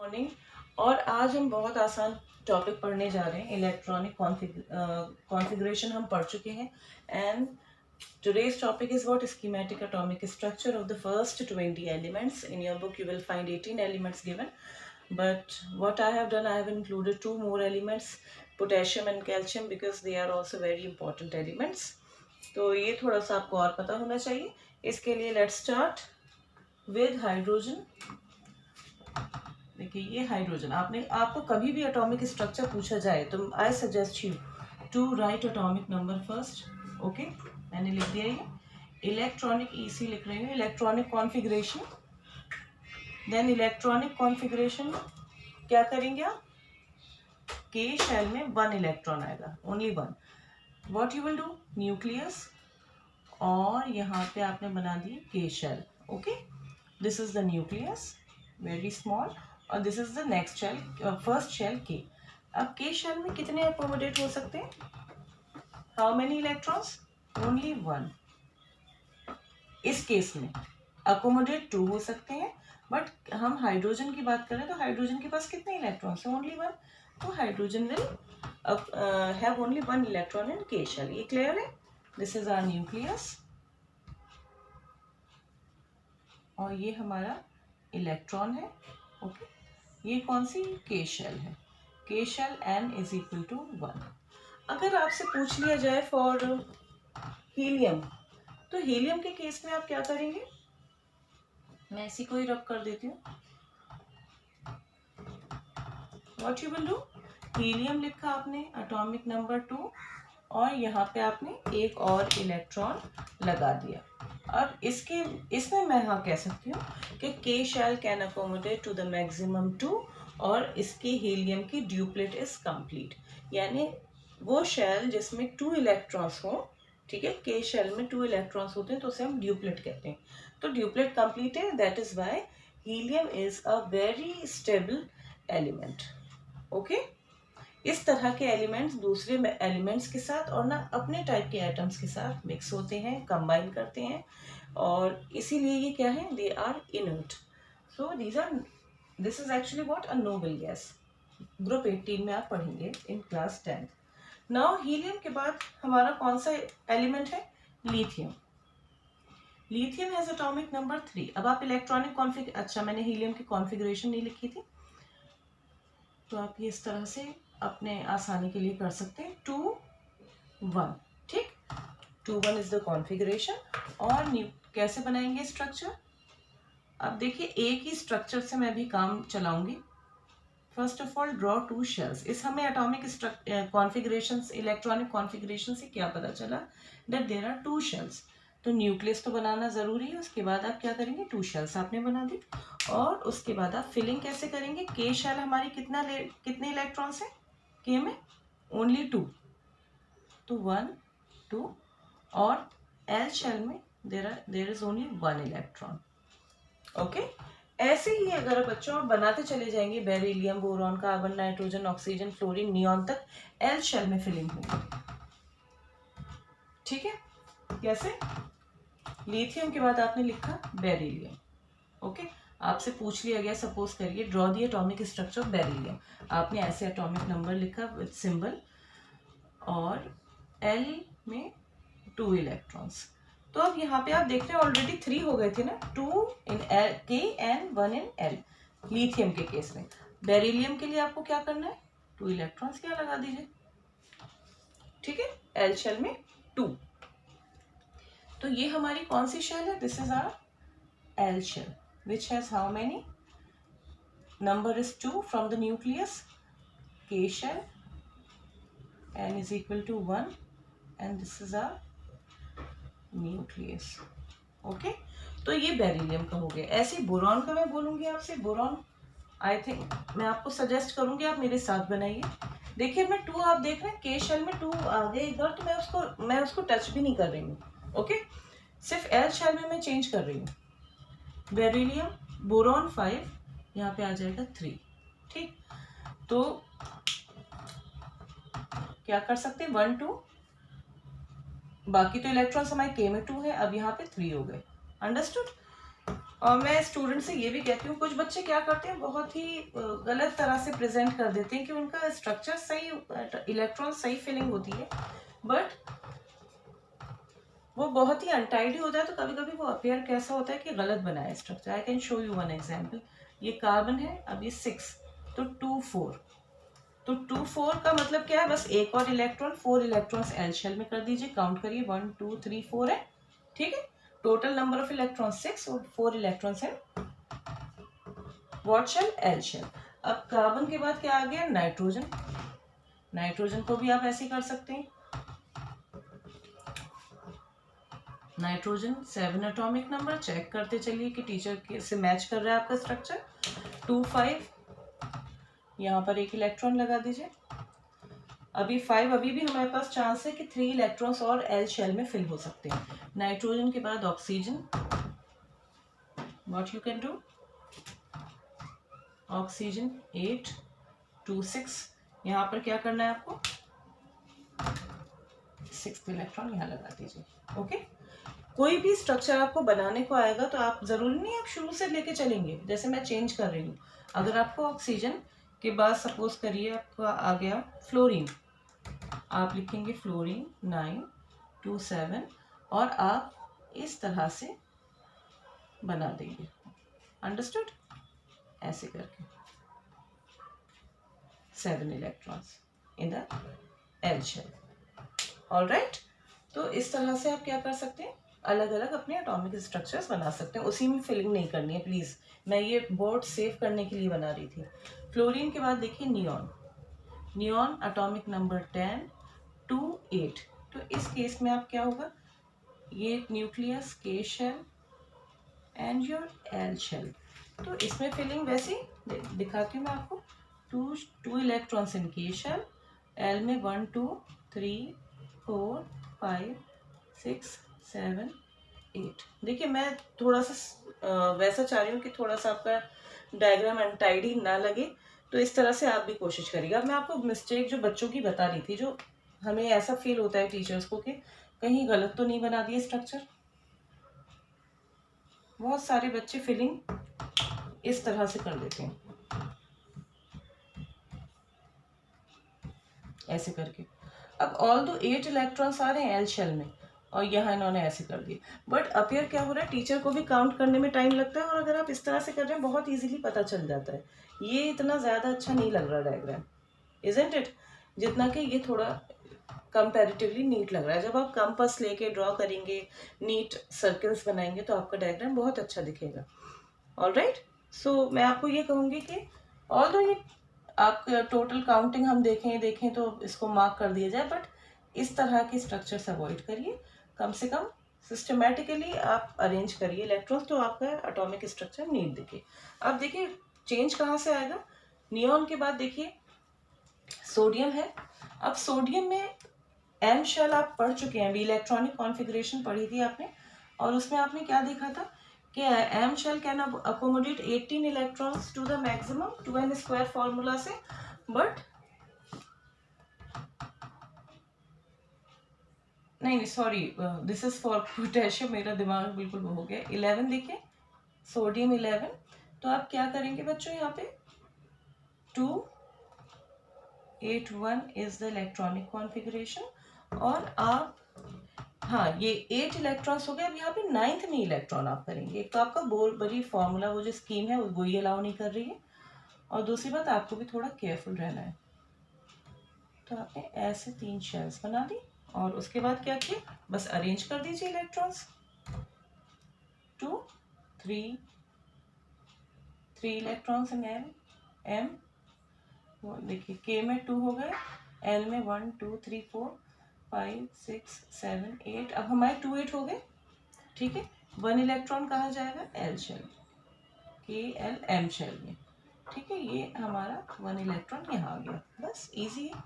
Morning. और आज हम बहुत आसान टॉपिक पढ़ने जा रहे हैं। इलेक्ट्रॉनिक कॉन्फ़िगरेशन हम पढ़ चुके हैं and today's topic is what schematic atomic structure of the first 20 elements. In your book you will find 18 elements given, but what I have done, I have included two more elements, potassium and calcium, because they are also very important elements. तो ये थोड़ा सा आपको और पता होना चाहिए। इसके लिए let's start with hydrogen. देखिए ये हाइड्रोजन, आपको कभी भी एटॉमिक स्ट्रक्चर पूछा जाए तो I suggest you to write atomic number first. Okay, मैंने लिख दिया ये। इलेक्ट्रॉनिक ईसी लिख रही हूँ, electronic configuration. Then electronic configuration क्या करेंगे आप? के शेल में 1 इलेक्ट्रॉन आएगा, only 1। What you will do? Nucleus, और यहाँ पे आपने बना दी K shell. Okay, this is the nucleus, very small, और this is the next shell, first shell K. अब के शेल में कितने अकोमोडेट हो सकते हैं? How many electrons? ओनली 1। इस केस में अकोमोडेट 2 हो सकते हैं, बट हम हाइड्रोजन की बात करें तो हाइड्रोजन के पास कितने इलेक्ट्रॉन्स हैं? ओनली 1। तो hydrogen will have only 1 electron in के शेल। ये क्लियर है? दिस इज आवर न्यूक्लियस और ये हमारा इलेक्ट्रॉन है। ओके, ये कौन सी? के शेल है। K shell n is equal to 1। अगर आपसे पूछ लिया जाए फॉर हीलियम, तो हीलियम के केस में आप क्या करेंगे? मैं इसी को ही रब कर देती हूँ। What you will do? Helium लिखा आपने, एटॉमिक नंबर 2, और यहाँ पे आपने एक और इलेक्ट्रॉन लगा दिया। अब इसमें मैं हाँ कह सकती हूँ कि K shell can accommodate to the maximum 2, और इसके हीलियम की ड्यूप्लेट इज कंप्लीट। यानी वो शेल जिसमें 2 इलेक्ट्रॉन्स हो, ठीक है, के शेल में 2 इलेक्ट्रॉन्स होते हैं तो उसे हम ड्यूप्लेट कहते हैं। तो ड्यूप्लेट कंप्लीट है, that is why helium is a very stable element. Okay, इस तरह के एलिमेंट्स दूसरे एलिमेंट्स के साथ और ना अपने टाइप के एटम्स के साथ मिक्स होते हैं, कंबाइन करते हैं, और इसीलिए ये क्या है? They are inert. So this is actually what? A noble gas. Group 18 में आप पढ़ेंगे इन क्लास 10। नाउ हीलियम के बाद हमारा कौन सा एलिमेंट है? Lithium. Lithium has atomic number 3। अब आप इलेक्ट्रॉनिक अच्छा, मैंने हीलियम की कॉन्फ़िगरेशन नहीं लिखी थी, तो आप ये इस तरह से अपने आसानी के लिए कर सकते हैं। 2 1, ठीक, 2 1 इज द कॉन्फ़िगरेशन। और कैसे बनाएंगे स्ट्रक्चर? अब देखिए एक ही स्ट्रक्चर से मैं भी काम चलाऊंगी। First of all draw 2 shells. इस हमें एटॉमिक कॉन्फ़िगरेशन, इलेक्ट्रॉनिक कॉन्फ़िगरेशन से क्या पता चला? That there are 2 shells. तो न्यूक्लियस तो बनाना ज़रूरी है, उसके बाद आप क्या करेंगे? 2 शेल्स आपने बना दी, और उसके बाद आप फिलिंग कैसे करेंगे? के शेल हमारी कितने इलेक्ट्रॉन्स हैं के में? ओनली 2, तो 1 2, और एल शेल में there is only 1 electron. Okay, ऐसे ही अगर बच्चों आप बनाते चले जाएंगे beryllium, boron, carbon, nitrogen, oxygen, fluorine, neon तक एल शेल में फिलिंग होगी। ठीक है, कैसे? लिथियम के बाद आपने लिखा बेरिलियम। ओके, आपसे पूछ लिया गया, सपोज करिए draw the atomic structure of beryllium, आपने ऐसे एटॉमिक नंबर लिखा विद सिंबल, और एल में 2 इलेक्ट्रॉन्स। तो अब यहाँ पे आप देख रहे हैं ऑलरेडी 3 हो गए थे ना, 2 इन के एंड 1 इन एल, लिथियम के केस में। बेरिलियम के लिए आपको क्या करना है? 2 इलेक्ट्रॉन्स क्या लगा दीजिए, ठीक है, एल शेल में 2। तो ये हमारी कौन सी शेल है? This is our L shell, which has how many? Number is 2 from the nucleus. K shell, n is equal to 1, and this is our nucleus. Okay, तो ये बेरिलियम का हो गया। ऐसे बोरॉन का मैं बोलूंगी आपसे, बोरॉन आई थिंक मैं आपको सजेस्ट करूंगी आप मेरे साथ बनाइए। देखिए मैं 2, आप देख रहे हैं के शेल में 2 आ गए इधर, तो मैं उसको टच भी नहीं कर रही हूँ। ओके, सिर्फ एल शेल में मैं चेंज कर रही हूँ। बेरिलियम, बोरॉन 5, यहाँ पे आ जाएगा 3। ठीक, तो क्या कर सकते हैं? 1 2, बाकी तो इलेक्ट्रॉन्स हमारे के में 2 है, अब यहाँ पे 3 हो गए। अंडरस्टूड? और मैं स्टूडेंट से ये भी कहती हूँ, कुछ बच्चे क्या करते हैं, बहुत ही गलत तरह से प्रेजेंट कर देते हैं कि उनका स्ट्रक्चर सही, इलेक्ट्रॉन सही फिलिंग होती है, बट वो बहुत ही अनटाइडी होता है, तो कभी कभी वो अपेयर कैसा होता है कि गलत बनाया structure. I can show you one example. ये कार्बन है, अब ये 6, तो 2 4, तो 2 4 का मतलब क्या है, बस एक और इलेक्ट्रॉन, 4 इलेक्ट्रॉन्स एल शेल में कर दीजिए, काउंट करिए 1 2 3 4 है, ठीक है। टोटल नंबर ऑफ इलेक्ट्रॉन 6 और 4 इलेक्ट्रॉन्स है व्हाट शेल, एल शेल। अब कार्बन के बाद क्या आ गया, नाइट्रोजन। नाइट्रोजन को भी आप ऐसे कर सकते हैं, नाइट्रोजन 7 एटॉमिक नंबर, चेक करते चलिए कि टीचर से मैच कर रहा है आपका स्ट्रक्चर। 2 5, यहाँ पर एक इलेक्ट्रॉन लगा दीजिए। अभी 5, अभी भी हमारे पास चांस है कि 3 इलेक्ट्रॉन्स और एल शेल में फिल हो सकते हैं। नाइट्रोजन के बाद oxygen, what you can do, oxygen 8 2 6, यहाँ पर क्या करना है आपको, 6th इलेक्ट्रॉन यहाँ लगा दीजिए, ओके। कोई भी स्ट्रक्चर आपको बनाने को आएगा तो आप जरूरी नहीं आप शुरू से लेके चलेंगे, जैसे मैं चेंज कर रही हूँ। अगर आपको ऑक्सीजन के बाद सपोज करिए आपका आ गया फ्लोरीन, आप लिखेंगे फ्लोरीन 9 2 7, और आप इस तरह से बना देंगे, अंडरस्टूड, ऐसे करके 7 electrons in the L shell, alright. तो इस तरह से आप क्या कर सकते हैं, अलग अलग अपने एटॉमिक स्ट्रक्चर्स बना सकते हैं, उसी में फिलिंग नहीं करनी है प्लीज़, मैं ये बोर्ड सेव करने के लिए बना रही थी। फ्लोरीन के बाद देखिए नियॉन, नियॉन एटॉमिक नंबर 10 2 8, तो इस केस में आप क्या होगा, ये न्यूक्लियस के shell and your L shell, तो इसमें फिलिंग वैसी दिखाती हूँ मैं आपको। 2 इलेक्ट्रॉन्स इन के शेल, एल में 1 2 3 4 5 6 7 8। देखिए मैं थोड़ा सा वैसा चाह रही हूँ कि थोड़ा सा आपका डायग्राम अनटाइडी ना लगे, तो इस तरह से आप भी कोशिश करिएगा। मैं आपको मिस्टेक जो बच्चों की बता रही थी, जो हमें ऐसा फील होता है टीचर्स को कि कहीं गलत तो नहीं बना दिए स्ट्रक्चर। बहुत सारे बच्चे फिलिंग इस तरह से कर देते हैं, ऐसे करके। अब ऑल दो 8 इलेक्ट्रॉन्स आ रहे हैं एल शेल में, और यहाँ इन्होंने ऐसे कर दिए, बट अपियर क्या हो रहा है, टीचर को भी काउंट करने में टाइम लगता है, और अगर आप इस तरह से कर रहे हैं बहुत इजीली पता चल जाता है। ये इतना ज़्यादा अच्छा नहीं लग रहा डायग्राम, इजंट इट, जितना कि ये थोड़ा कंपैरेटिवली नीट लग रहा है। जब आप कंपास लेके ड्रॉ करेंगे, नीट सर्कल्स बनाएंगे, तो आपका डायग्राम बहुत अच्छा दिखेगा, ऑलराइट। सो मैं आपको ये कहूँगी कि ऑल्दो ये आप टोटल काउंटिंग हम देखें तो इसको मार्क कर दिया जाए, बट इस तरह के स्ट्रक्चर्स अवॉइड करिए, कम से कम सिस्टमेटिकली आप अरेंज करिए इलेक्ट्रॉन्स, तो आपका एटॉमिक स्ट्रक्चर नीट दिखे। अब देखिए चेंज कहाँ से आएगा, नियॉन के बाद देखिए सोडियम है। अब सोडियम में एम शेल आप पढ़ चुके हैं, अभी इलेक्ट्रॉनिक कॉन्फ़िगरेशन पढ़ी थी आपने, और उसमें आपने क्या देखा था कि M shell can accommodate 18 electrons to the maximum 2n square formula से, बट नहीं sorry, this is for potassium, मेरा दिमाग बिल्कुल वो हो गया। 11 देखिए, सोडियम 11, तो आप क्या करेंगे बच्चों, यहाँ पे 2 8 1 इज द इलेक्ट्रॉनिक कॉन्फ़िगरेशन, और आप हाँ ये 8 इलेक्ट्रॉन्स हो गए। अब यहाँ पे 9th में इलेक्ट्रॉन आप करेंगे, एक तो आपका बड़ी फॉर्मूला वो जो स्कीम है वो ही अलाउ नहीं कर रही है, और दूसरी बात आपको भी थोड़ा केयरफुल रहना है। तो आपने ऐसे 3 शेल्स बना दी, और उसके बाद क्या किया, बस अरेंज कर दीजिए इलेक्ट्रॉन्स, 2 3 इलेक्ट्रॉन्स इन एम, देखिए के में 2 हो गए, एल में 1 2 3 4 5 6 7 8, अब हमारे 2 8 हो गए, ठीक है। 1 इलेक्ट्रॉन कहाँ जाएगा, एल शेल, के एल एम शेल में, ठीक है। ये हमारा 1 इलेक्ट्रॉन यहाँ आ गया, बस इजी है,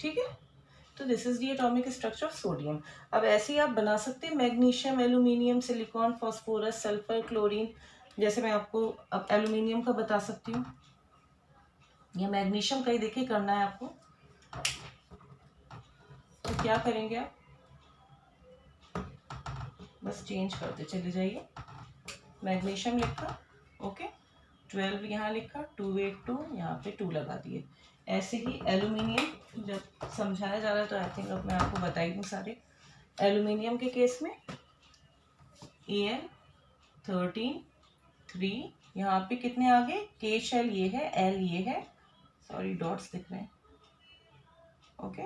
ठीक है। तो this is the atomic structure of sodium. अब ऐसे ही आप बना सकते हैं magnesium, aluminium, silicon, phosphorus, sulphur, chlorine, जैसे मैं आपको अब एल्यूमिनियम का बता सकती हूँ, या मैग्नीशियम का ही देखिए करना है आपको। तो क्या करेंगे आप, बस चेंज करते चले जाइए, मैग्नीशियम लिखा, ओके, 12 यहाँ लिखा, 282 यहाँ पे 2 लगा दिए। ऐसे ही एल्यूमिनियम जब समझाया जा रहा है तो आई थिंक अब मैं आपको बता ही दूँ सारे। एल्यूमिनियम के केस में Al 13 3, यहाँ पे कितने आ गए, के शेल ये है, एल ये है, सॉरी डॉट्स दिख रहे हैं, ओके,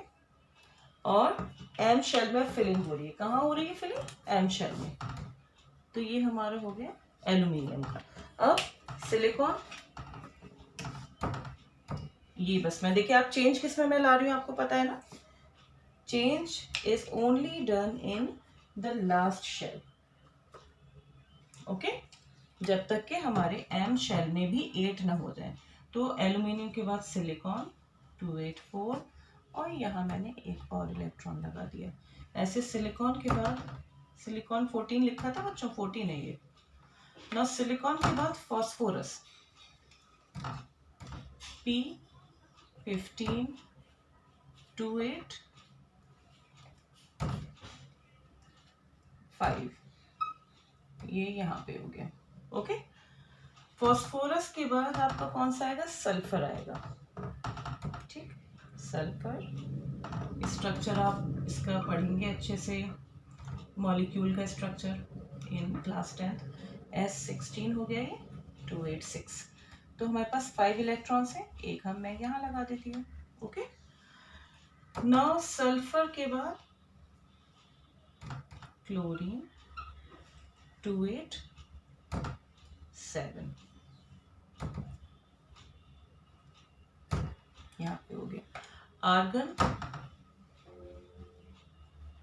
और एम शेल में फिलिंग हो रही है। कहाँ हो रही है फिलिंग, एम शेल में। तो ये हमारा हो गया एल्यूमिनियम का। अब सिलिकॉन, ये बस मैं देखिए आप चेंज किस में मैं ला रही हूँ आपको पता है ना, change is only done in the last shell, okay, जब तक के हमारे एम शेल में भी 8 ना हो जाए। तो एल्यूमिनियम के बाद सिलिकॉन 284 और यहाँ मैंने एक और इलेक्ट्रॉन लगा दिया। ऐसे सिलिकॉन के बाद, सिलिकॉन 14 लिखा था बच्चों, 14 है ये ना। सिलिकॉन के बाद फॉस्फोरस P15 28 5, ये यहाँ पे हो गया, ओके। फॉस्फोरस के बाद आपका कौन सा आएगा, सल्फर आएगा, ठीक। सल्फर स्ट्रक्चर आप इसका पढ़ेंगे अच्छे से, मॉलिक्यूल का structure in class 10th। S16 हो गया ये 286। तो हमारे पास 5 इलेक्ट्रॉन्स हैं, एक हम मैं यहाँ लगा देती हूँ, ओके। नाउ सल्फर के बाद क्लोरीन 287, यहाँ पे हो गया। आर्गन,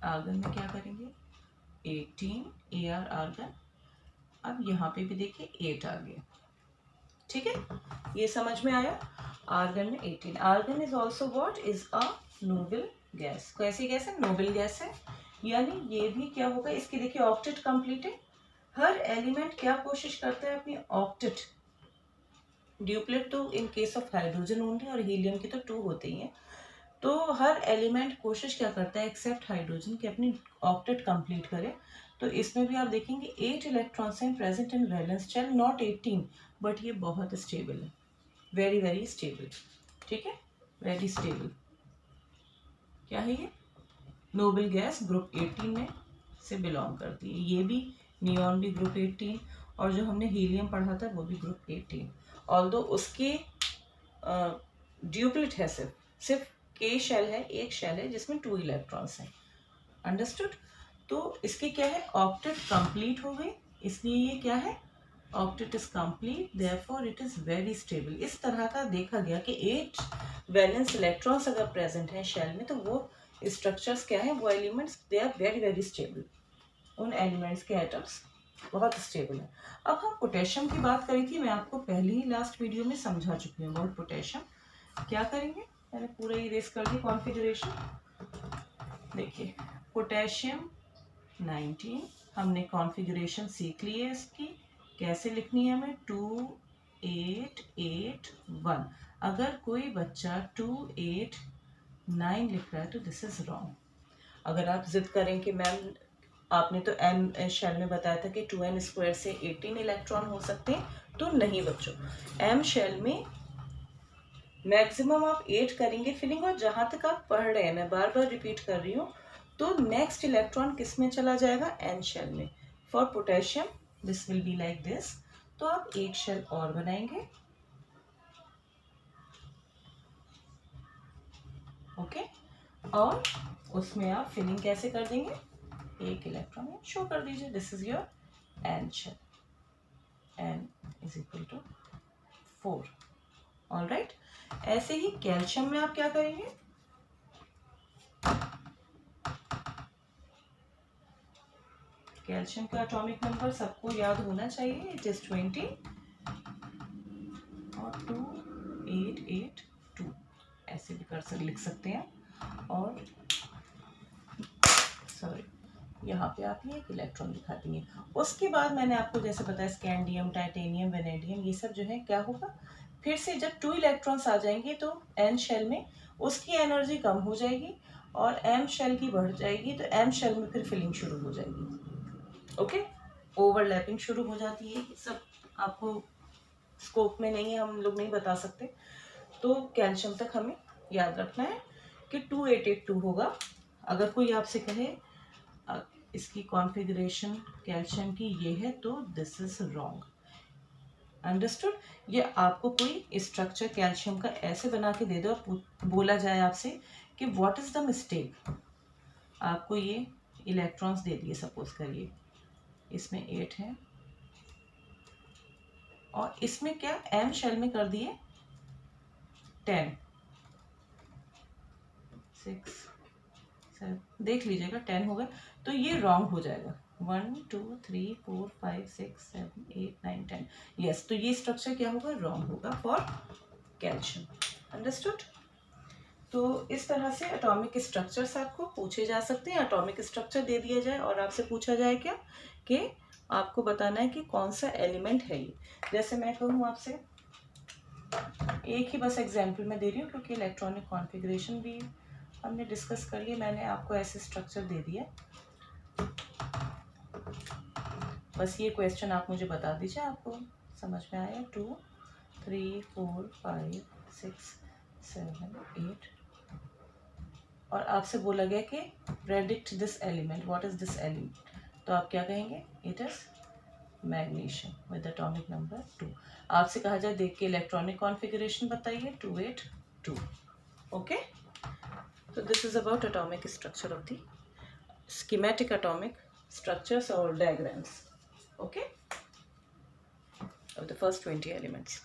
आर्गन में क्या करेंगे, 18 AR आर्गन। अब यहाँ पे भी देखिए 8 आ गया, ठीक है, ये समझ में आया। आर्गन में 18, argon is also what, is a noble gas. कैसी गैस है, नोबल गैस है, यानी ये भी क्या होगा, इसकी देखिए ऑक्टेट कंप्लीट है। हर एलिमेंट क्या कोशिश करता है अपनी ऑक्टेट, ड्यूप्लेट तो in case of hydrogen only और हीलियम की तो 2 होते ही हैं। तो हर एलिमेंट कोशिश क्या करता है एक्सेप्ट हाइड्रोजन की अपनी ऑक्टेट कंप्लीट करे। तो इसमें भी आप देखेंगे 8 इलेक्ट्रॉन्स हैं present in valence shell, not 18, but ये बहुत स्टेबल है, वेरी वेरी स्टेबल, ठीक है, वेरी स्टेबल। क्या है ये, नोबल गैस ग्रुप 18 में से बिलोंग करती है। ये भी नियॉन भी ग्रुप 18 और जो हमने हीलियम पढ़ा था वो भी ग्रुप 18, ऑल्दो उसके ड्यूप्लेट है, सिर्फ के शेल है, एक शेल है जिसमें 2 इलेक्ट्रॉन्स हैं, अंडरस्टूड। तो इसकी क्या है, ऑक्टेट कंप्लीट हो गई, इसलिए ये क्या है, octet is complete, therefore it is very stable. इस तरह का देखा गया कि 8 वैलेंस इलेक्ट्रॉन्स अगर प्रेजेंट हैं शेल में तो वो स्ट्रक्चर्स क्या है, वो elements they are very very stable, उन एलिमेंट्स के एटम्स बहुत स्टेबल है। अब हम पोटेशियम की बात करी थी, मैं आपको पहले ही लास्ट वीडियो में समझा चुकी हूँ अबाउट पोटेशियम। क्या करेंगे, मैंने पूरा इरेज कर दी कॉन्फ़िगरेशन। देखिए पोटेशियम 19, हमने कॉन्फ़िगरेशन सीख ली है इसकी, कैसे लिखनी है हमें, 2881। अगर कोई बच्चा 289 लिख रहा है तो दिस इज रॉन्ग। अगर आप जिद करें कि मैम आपने तो एम शेल में बताया था कि 2n² से 18 इलेक्ट्रॉन हो सकते हैं, तो नहीं बच्चों, एम शेल में मैक्सिमम आप 8 करेंगे फिलिंग, और जहाँ तक आप पढ़ रहे हैं, मैं बार बार रिपीट कर रही हूँ, तो नेक्स्ट इलेक्ट्रॉन किस में चला जाएगा, एन शेल में। For potassium this will be like this. तो आप एक शेल और बनाएंगे, ओके, और उसमें आप फिलिंग कैसे कर देंगे, एक इलेक्ट्रॉन शो कर दीजिए, this is your N shell, n is equal to 4, alright. ऐसे ही कैल्शियम में आप क्या करेंगे, कैल्शियम का एटॉमिक नंबर सबको याद होना चाहिए, इट इज 20 और 2882, ऐसे भी कर लिख सकते हैं। और सॉरी यहाँ पे आप ये एक इलेक्ट्रॉन दिखा देंगे। उसके बाद मैंने आपको जैसे बताया स्कैंडियम, टाइटेनियम, वेनेडियम, ये सब जो है क्या होगा, फिर से जब 2 इलेक्ट्रॉन्स आ जाएंगे तो एन शेल में उसकी एनर्जी कम हो जाएगी और एम शेल की बढ़ जाएगी, तो एम शेल में फिर फिलिंग शुरू हो जाएगी, ओके। ओवरलैपिंग शुरू हो जाती है, सब आपको स्कोप में नहीं है, हम लोग नहीं बता सकते। तो कैल्शियम तक हमें याद रखना है कि 2882 होगा। अगर कोई आपसे कहे इसकी कॉन्फ़िगरेशन कैल्शियम की ये है, तो दिस इज रॉन्ग। अंडरस्टूड? ये आपको कोई स्ट्रक्चर कैल्शियम का ऐसे बना के दे दो, बोला जाए आपसे कि व्हाट इज द मिस्टेक, आपको ये इलेक्ट्रॉन्स दे दिए, सपोज करिए इसमें 8 है और इसमें क्या एम शेल में कर दिए 10, 6, 7, देख लीजिएगा 10 हो गए, तो ये रॉन्ग हो जाएगा। 1 2 3 4 5 6 7 8 9 10, यस, तो ये स्ट्रक्चर क्या होगा, रॉन्ग होगा फॉर कैल्शियम। अंडरस्टूड? तो इस तरह से एटॉमिक स्ट्रक्चर्स आपको पूछे जा सकते हैं। एटॉमिक स्ट्रक्चर दे दिया जाए और आपसे पूछा जाए क्या कि आपको बताना है कि कौन सा एलिमेंट है ये। जैसे मैं कहूँ आपसे, एक ही बस एग्जांपल मैं दे रही हूँ क्योंकि इलेक्ट्रॉनिक कॉन्फ़िगरेशन भी हमने डिस्कस कर लिए, मैंने आपको ऐसे स्ट्रक्चर दे दिया। बस ये क्वेश्चन आप मुझे बता दीजिए, आपको समझ में आया। 2 3 4 5 6 7 8 और आपसे बोला गया कि predict this element, what is this element, तो आप क्या कहेंगे, it is magnesium with atomic number 2। आपसे कहा जाए देख के इलेक्ट्रॉनिक कॉन्फ़िगरेशन बताइए, 282। Okay, so this is about atomic structure of the schematic atomic structures or diagrams, okay, of the first 20 elements.